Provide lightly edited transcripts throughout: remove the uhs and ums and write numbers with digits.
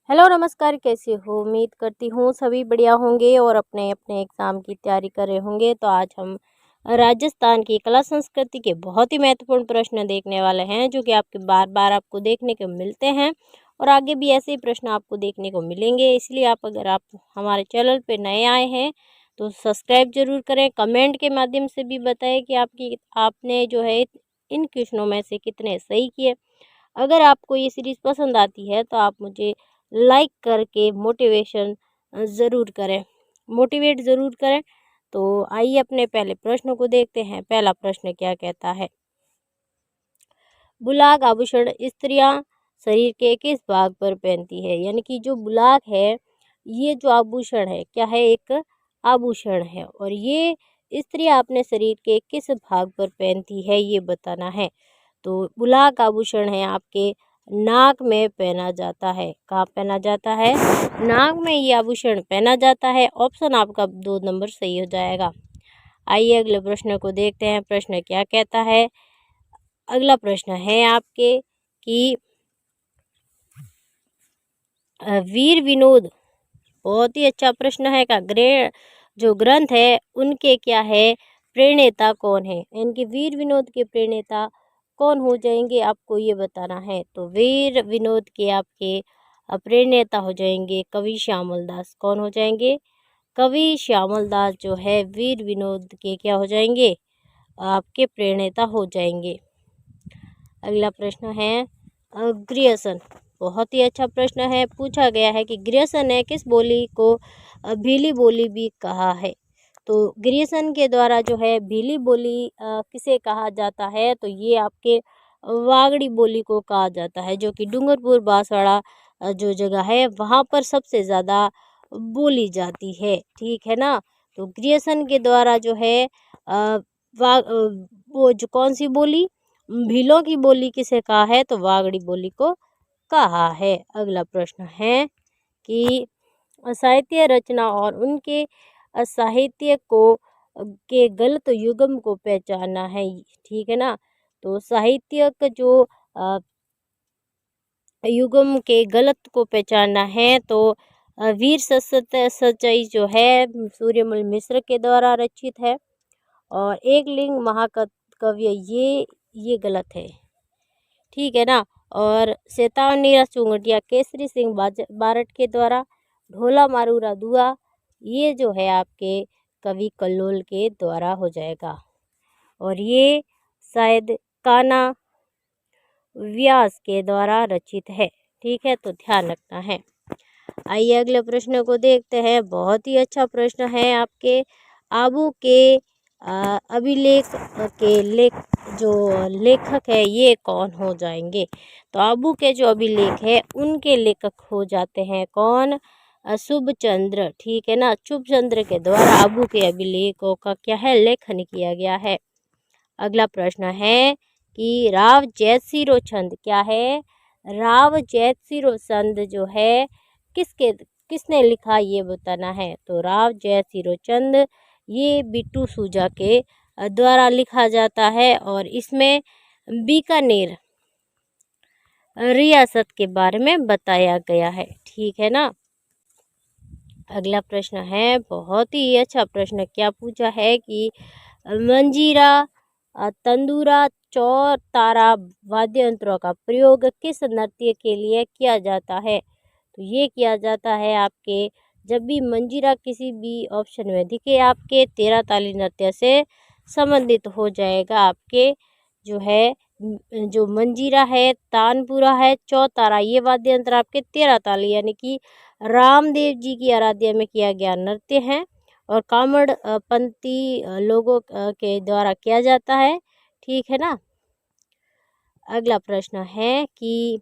Hello नमस्कार, कैसे हो? उम्मीद करती हूँ सभी बढ़िया होंगे और अपने अपने एग्ज़ाम की तैयारी कर रहे होंगे। तो आज हम राजस्थान की कला संस्कृति के बहुत ही महत्वपूर्ण प्रश्न देखने वाले हैं, जो कि आपके बार बार आपको देखने को मिलते हैं और आगे भी ऐसे ही प्रश्न आपको देखने को मिलेंगे। इसलिए अगर आप हमारे चैनल पे नए आए हैं तो सब्सक्राइब ज़रूर करें। कमेंट के माध्यम से भी बताएं कि आपने जो है इन क्वेश्चनों में से कितने सही किए। अगर आपको ये सीरीज़ पसंद आती है तो आप मुझे लाइक करके मोटिवेट ज़रूर करें। तो आइए अपने पहले प्रश्न को देखते हैं। पहला प्रश्न क्या कहता है? बुलाक आभूषण स्त्रियां शरीर के किस भाग पर पहनती है? यानी कि जो बुलाक है, ये जो आभूषण है क्या है? एक आभूषण है और ये स्त्रियां अपने शरीर के किस भाग पर पहनती है, ये बताना है। तो बुलाक आभूषण है आपके नाक में पहना जाता है। कहाँ पहना जाता है? नाक में ये आभूषण पहना जाता है। ऑप्शन आपका 2 नंबर सही हो जाएगा। आइए अगले प्रश्न को देखते हैं। प्रश्न क्या कहता है? अगला प्रश्न है आपके कि वीर विनोद, बहुत ही अच्छा प्रश्न है का जो ग्रंथ है उनके क्या है प्रणेता कौन है? इनके वीर विनोद के प्रणेता कौन हो जाएंगे, आपको ये बताना है। तो वीर विनोद के आपके प्रणेता हो जाएंगे कवि श्यामल दास। कौन हो जाएंगे? कवि श्यामल दास जो है वीर विनोद के क्या हो जाएंगे? आपके प्रणेता हो जाएंगे। अगला प्रश्न है ग्रियर्सन, बहुत ही अच्छा प्रश्न है। पूछा गया है कि ग्रियर्सन ने किस बोली को भीली बोली भी कहा है? तो ग्रियर्सन के द्वारा जो है भीली बोली किसे कहा जाता है? तो ये आपके वागड़ी बोली को कहा जाता है, जो कि डूंगरपुर बांसवाड़ा जो जगह है वहाँ पर सबसे ज़्यादा बोली जाती है। ठीक है ना? तो ग्रियर्सन के द्वारा जो है वो जो कौन सी बोली, भीलों की बोली किसे कहा है? तो वागड़ी बोली को कहा है। अगला प्रश्न है कि साहित्य रचना और उनके साहित्य को के गलत युग्म को पहचानना है। ठीक है ना? तो साहित्यक जो युग्म के गलत को पहचानना है तो वीर सच्चाई जो है सूर्यमल मिश्र के द्वारा रचित है और एक लिंग महाकाव्य ये गलत है। ठीक है ना? और शैतान नीरा चुंगटिया केसरी सिंह बारट के द्वारा, ढोला मारूरा दुआ ये जो है आपके कवि कल्लोल के द्वारा हो जाएगा और ये शायद कान्हा व्यास के द्वारा रचित है। ठीक है, तो ध्यान रखना है। आइए अगले प्रश्न को देखते हैं। बहुत ही अच्छा प्रश्न है आपके आबू के अभिलेख के जो लेखक है ये कौन हो जाएंगे? तो आबू के जो अभिलेख है उनके लेखक हो जाते हैं कौन? शुभचंद्र। ठीक है ना? शुभचंद्र के द्वारा आबू के अभिलेखों का क्या है लेखन किया गया है। अगला प्रश्न है कि राव जयसिरो छंद क्या है? राव जयसिरो छंद जो है किसने लिखा ये बताना है। तो राव जयसिरो छंद ये बिट्टू सूजा के द्वारा लिखा जाता है और इसमें बीकानेर रियासत के बारे में बताया गया है। ठीक है ना? अगला प्रश्न है बहुत ही अच्छा प्रश्न। क्या पूछा है कि मंजीरा तंदूरा चौर तारा वाद्य यंत्रों का प्रयोग किस नृत्य के लिए किया जाता है? तो ये किया जाता है आपके जब भी मंजीरा किसी भी ऑप्शन में दिखे आपके 13 ताली नृत्य से संबंधित हो जाएगा। आपके जो है जो मंजीरा है, तानपुरा है, चौतारा ये वाद्य यंत्र आपके 13 ताली यानी कि रामदेव जी की आराध्या में किया गया नृत्य है और कामड़ पंथी लोगों के द्वारा किया जाता है। ठीक है ना? अगला प्रश्न है कि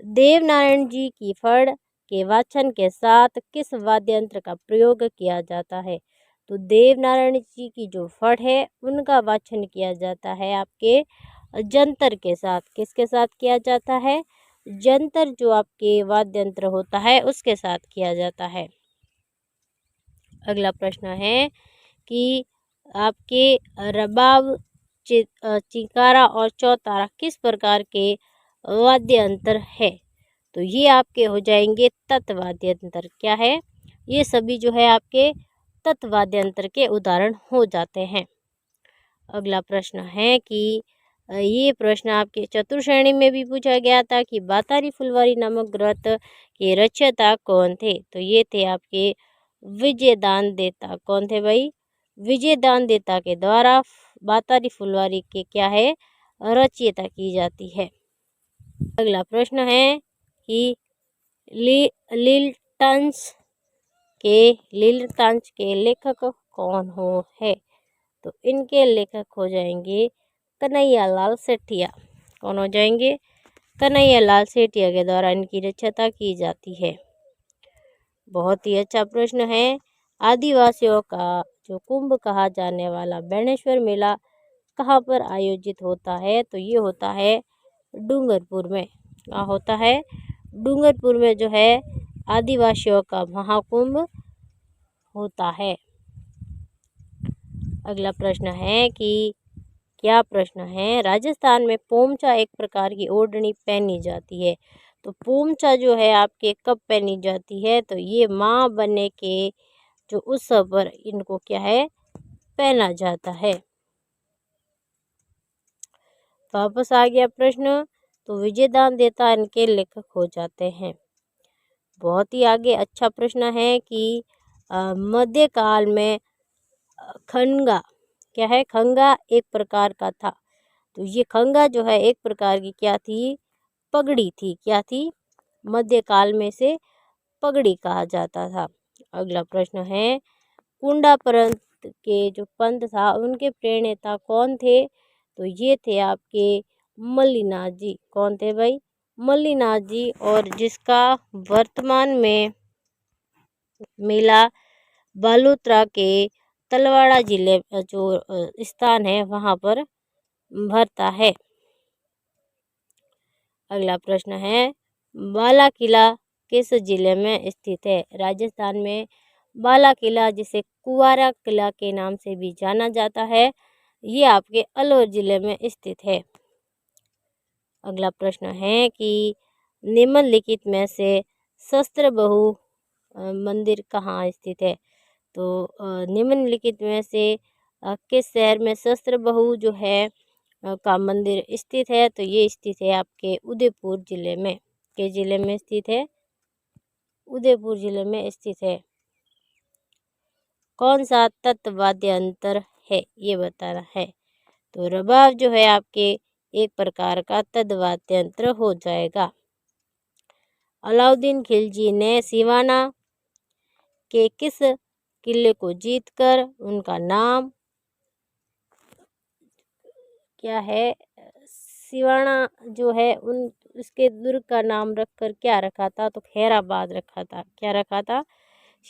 देवनारायण जी की फड़ के वाचन के साथ किस वाद्य यंत्र का प्रयोग किया जाता है? तो देवनारायण जी की जो फड़ है उनका वाचन किया जाता है आपके जंतर के साथ। किसके साथ किया जाता है? जंतर जो आपके वाद्य यंत्र होता है उसके साथ किया जाता है। अगला प्रश्न है कि आपके रबाब, चिकारा और चौतारा किस प्रकार के वाद्य यंत्र है? तो ये आपके हो जाएंगे तत्वाद्यंतर। क्या है? ये सभी जो है आपके तत्वाद्यंतर के उदाहरण हो जाते हैं। अगला प्रश्न है कि ये प्रश्न आपके चतुर्श्रेणी में भी पूछा गया था कि बातारी फुलवारी नामक ग्रंथ के रचयिता कौन थे? तो ये थे आपके विजयदान देता। कौन थे भाई? विजयदान देता के द्वारा बातारी फुलवारी के क्या है? रचयिता की जाती है। अगला प्रश्न है कि लीलतांश के लेखक कौन हो है? तो इनके लेखक हो जाएंगे कन्हैयालाल सेठिया। कौन हो जाएंगे? कन्हैयालाल सेठिया के द्वारा इनकी रचना की जाती है। बहुत ही अच्छा प्रश्न है। आदिवासियों का जो कुंभ कहा जाने वाला बेणेश्वर मेला कहाँ पर आयोजित होता है? तो ये होता है डूंगरपुर में। कहाँ होता है? डूंगरपुर में जो है आदिवासियों का महाकुंभ होता है। अगला प्रश्न है कि क्या प्रश्न है? राजस्थान में पोमचा एक प्रकार की ओढ़नी पहनी जाती है। तो पोमचा जो है आपके कब पहनी जाती है? तो ये माँ बनने के जो उत्सव पर इनको क्या है? पहना जाता है। वापस आ गया प्रश्न। तो विजयदान देता इनके लेखक हो जाते हैं। बहुत ही आगे अच्छा प्रश्न है कि मध्यकाल में खंगा क्या है? खंगा एक प्रकार का था। तो ये खंगा जो है एक प्रकार की क्या थी? पगड़ी थी। क्या थी? मध्यकाल में से पगड़ी कहा जाता था। अगला प्रश्न है कुंडा पंथ के जो पंथ था उनके प्रणेता कौन थे? तो ये थे आपके मल्लीनाथ जी। कौन थे भाई? मल्लीनाथ जी। और जिसका वर्तमान में मेला बालोतरा के तलवाड़ा जिले जो स्थान है वहाँ पर भरता है। अगला प्रश्न है बाला किला किस जिले में स्थित है? राजस्थान में बाला किला जिसे कुवारा किला के नाम से भी जाना जाता है, ये आपके अलवर जिले में स्थित है। अगला प्रश्न है कि निम्नलिखित में से शस्त्र बहु मंदिर कहाँ स्थित है? तो निम्नलिखित में से किस शहर में शस्त्र बहु जो है का मंदिर स्थित है? तो ये स्थित है आपके उदयपुर जिले में। किस जिले में स्थित है? उदयपुर जिले में स्थित है। कौन सा तत्वाद्यंतर है ये बताना है। तो रबाब जो है आपके एक प्रकार का तत्वाद्यंतर हो जाएगा। अलाउद्दीन खिलजी ने सिवाना के किस किले को जीतकर उनका नाम क्या है? सिवाना जो है उन उसके दुर्ग का नाम रखकर क्या रखा था? तो खैराबाद रखा था। क्या रखा था?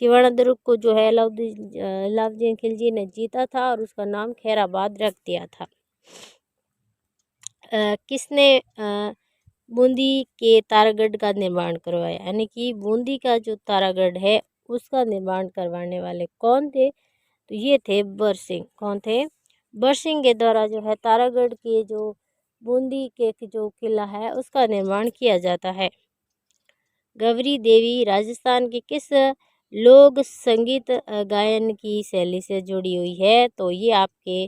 सिवाना दुर्ग को जो है अलाउद्दीन खिलजी ने जीता था और उसका नाम खैराबाद रख दिया था। किसने बूंदी के तारागढ़ का निर्माण करवाया? यानी कि बूंदी का जो तारागढ़ है उसका निर्माण करवाने वाले कौन थे? तो ये थे बरसिंह। कौन थे? बरसिंह के द्वारा जो है तारागढ़ के जो बूंदी के जो किला है उसका निर्माण किया जाता है। गवरी देवी राजस्थान के किस लोक संगीत गायन की शैली से जुड़ी हुई है? तो ये आपके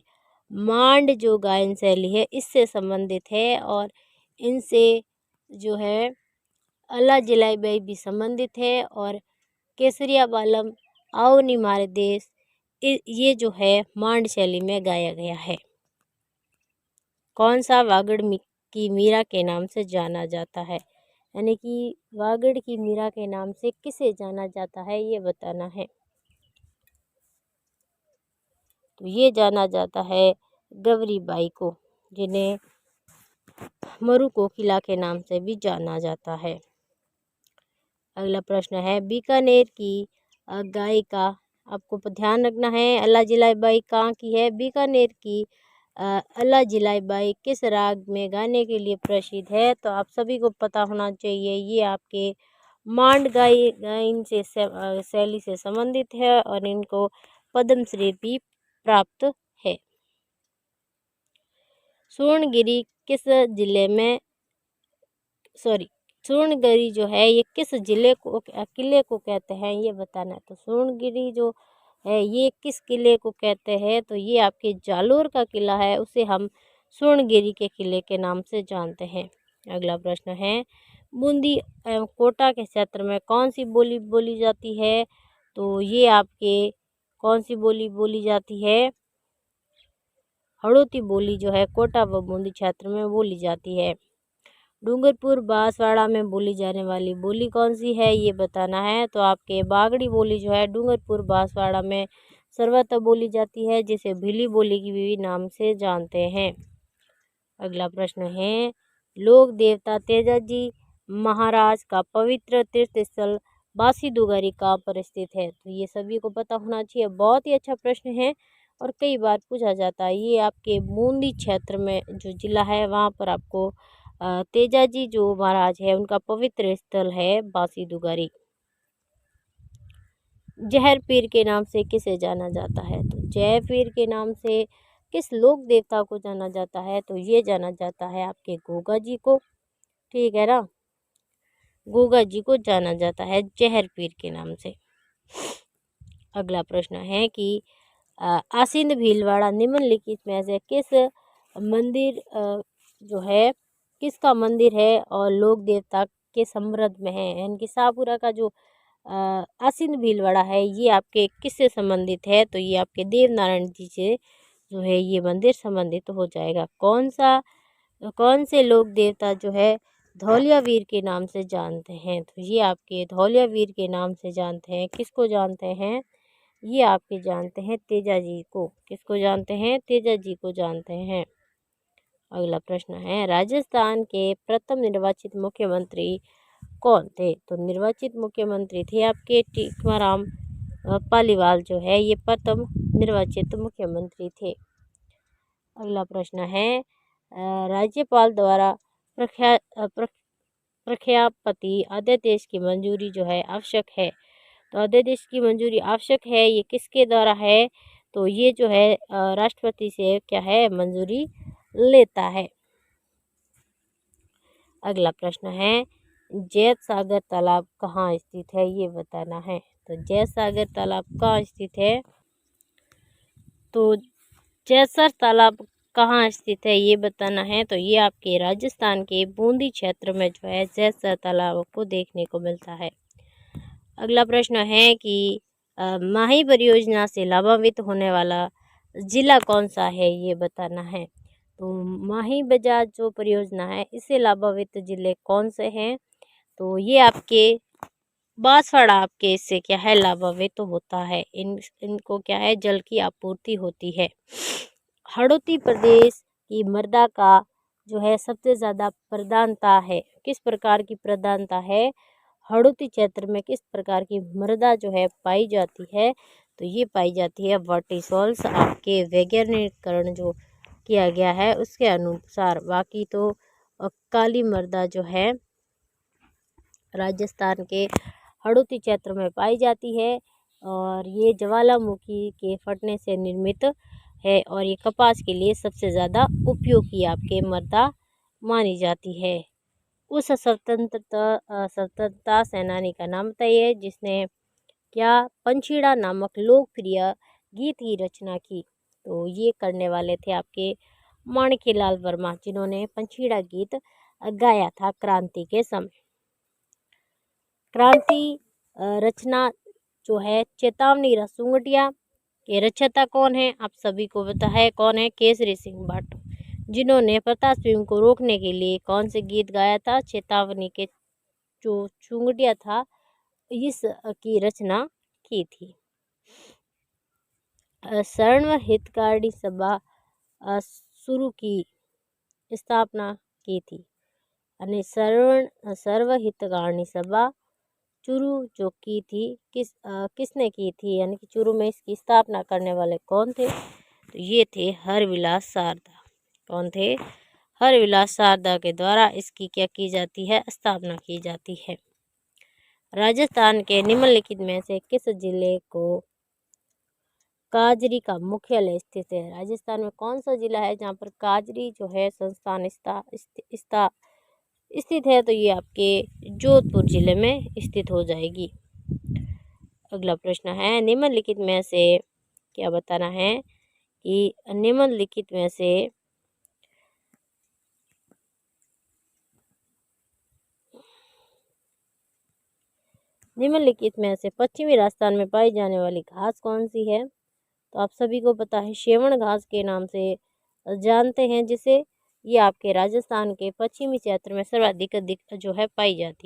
मांड जो गायन शैली है इससे संबंधित है और इनसे जो है अल्लाह जलाई बाई भी संबंधित है और केसरिया बालम आओ नी मारे देश ये जो है मांड शैली में गाया गया है। कौन सा वागड़ की मीरा के नाम से जाना जाता है? यानी कि वागड़ की मीरा के नाम से किसे जाना जाता है ये बताना है। तो ये जाना जाता है गवरी बाई को, जिन्हें मरु कोकिला के नाम से भी जाना जाता है। अगला प्रश्न है बीकानेर की गायिका आपको ध्यान रखना है अल्लाह जिलाई बाई कहाँ की है? बीकानेर की अल्लाह जिलाई बाई किस राग में गाने के लिए प्रसिद्ध है? तो आप सभी को पता होना चाहिए ये आपके मांड गायन से शैली से संबंधित है और इनको पद्मश्री भी प्राप्त है। स्वर्णगिरी किस जिले में सूर्णगिरी जो है ये किस किले को कहते हैं, ये बताना है। तो सूर्णगिरी जो है ये किस किले को कहते हैं, तो ये आपके जालोर का किला है, उसे हम सूर्णगिरी के किले के नाम से जानते हैं। अगला प्रश्न है, बूंदी एवं कोटा के क्षेत्र में कौन सी बोली बोली जाती है, तो ये आपके कौन सी बोली बोली जाती है, हड़ौती बोली जो है कोटा व बूंदी क्षेत्र में बोली जाती है। डूंगरपुर बांसवाड़ा में बोली जाने वाली बोली कौन सी है, ये बताना है। तो आपके बागड़ी बोली जो है डूंगरपुर बांसवाड़ा में सर्वत्र बोली जाती है, जिसे भीली बोली की भी नाम से जानते हैं। अगला प्रश्न है, लोक देवता तेजाजी महाराज का पवित्र तीर्थ स्थल बासी दुगारी कहाँ पर स्थित है, तो ये सभी को पता होना चाहिए। बहुत ही अच्छा प्रश्न है और कई बार पूछा जाता है। ये आपके बूंदी क्षेत्र में जो जिला है वहाँ पर आपको तेजाजी जो महाराज है उनका पवित्र स्थल है बासी दुगारी। जहर पीर के नाम से किसे जाना जाता है, तो जय पीर के नाम से किस लोक देवता को जाना जाता है, तो ये जाना जाता है आपके गोगा जी को, ठीक है ना, गोगा जी को जाना जाता है जहर पीर के नाम से। अगला प्रश्न है कि आसिंद भीलवाड़ा निम्नलिखित में से किस मंदिर जो है किसका मंदिर है और लोक देवता के समृद्ध में है, यानी कि शाहपुरा का जो आसिंद भीलवाड़ा है ये आपके किससे संबंधित है, तो ये आपके देवनारायण जी से जो है ये मंदिर संबंधित हो जाएगा। कौन से लोक देवता जो है धौलिया वीर के नाम से जानते हैं, तो ये आपके धौलिया वीर के नाम से जानते हैं। किसको जानते हैं, ये आपके जानते हैं तेजा जी को। किसको जानते हैं, तेजा जी को जानते हैं। अगला प्रश्न है, राजस्थान के प्रथम निर्वाचित मुख्यमंत्री कौन थे, तो निर्वाचित मुख्यमंत्री थे आपके टीकमाराम पालीवाल जो है ये प्रथम निर्वाचित मुख्यमंत्री थे। अगला प्रश्न है, राज्यपाल द्वारा प्रख्यापति अध्यादेश की मंजूरी जो है आवश्यक है, तो अध्यादेश की मंजूरी आवश्यक है ये किसके द्वारा है, तो ये जो है राष्ट्रपति से क्या है मंजूरी लेता है। अगला प्रश्न है, जैत सागर तालाब कहाँ स्थित है, ये बताना है। तो जैत सागर तालाब कहाँ स्थित है, तो जैसर तालाब कहाँ स्थित है ये बताना है। तो ये आपके राजस्थान के बूंदी क्षेत्र में जो है जैसर तालाब को देखने को मिलता है। अगला प्रश्न है कि माही परियोजना से लाभान्वित होने वाला जिला कौन सा है, ये बताना है। तो माही बजाज जो परियोजना है इससे लाभान्वित जिले कौन से हैं, तो ये आपके बांसवाड़ा आपके इससे क्या है लाभान्वित होता है। इनको क्या है जल की आपूर्ति होती है। हड़ौती प्रदेश की मृदा का जो है सबसे ज़्यादा प्रधानता है, किस प्रकार की प्रधानता है, हड़ौती क्षेत्र में किस प्रकार की मृदा जो है पाई जाती है, तो ये पाई जाती है वर्टिसॉल्स। आपके वैज्ञानिकरण जो किया गया है उसके अनुसार, बाकी तो काली मृदा जो है राजस्थान के हड़ौती क्षेत्र में पाई जाती है और ये ज्वालामुखी के फटने से निर्मित है और ये कपास के लिए सबसे ज़्यादा उपयोगी आपके मृदा मानी जाती है। उस स्वतंत्रता सेनानी का नाम बताइए जिसने क्या पंछीड़ा नामक लोकप्रिय गीत की रचना की, तो ये करने वाले थे आपके माणिक्यलाल वर्मा, जिन्होंने पंछीड़ा गीत गाया था क्रांति के समय। क्रांति रचना जो है चेतावनी रसूंगटिया के रचयिता कौन है, आप सभी को पता है कौन है, केसरी सिंह भट्ट, जिन्होंने प्रताप सिंह को रोकने के लिए कौन से गीत गाया था, चेतावनी के जो चुंगटिया था इस की रचना की थी। सर्व हितकारी सभा शुरू की स्थापना की थी, यानी सर्व हितकारी सभा चुरू जो की थी किसने की थी, यानी कि चुरू में इसकी स्थापना करने वाले कौन थे, तो ये थे हरविलास शारदा। कौन थे, हरविलास शारदा के द्वारा इसकी क्या की जाती है, स्थापना की जाती है। राजस्थान के निम्नलिखित में से किस जिले को काजरी का मुख्यालय स्थित है, राजस्थान में कौन सा जिला है जहाँ पर काजरी जो है संस्थान स्थित है, तो ये आपके जोधपुर ज़िले में स्थित हो जाएगी। अगला प्रश्न है, निम्नलिखित में से क्या बताना है कि निम्नलिखित में से पश्चिमी राजस्थान में पाई जाने वाली घास कौन सी है? तो आप सभी को पता है, शेवण घास के नाम से जानते हैं जिसे। ये आपके राजस्थान के पश्चिमी क्षेत्र में सर्वाधिक अधिक जो है पाई जाती है।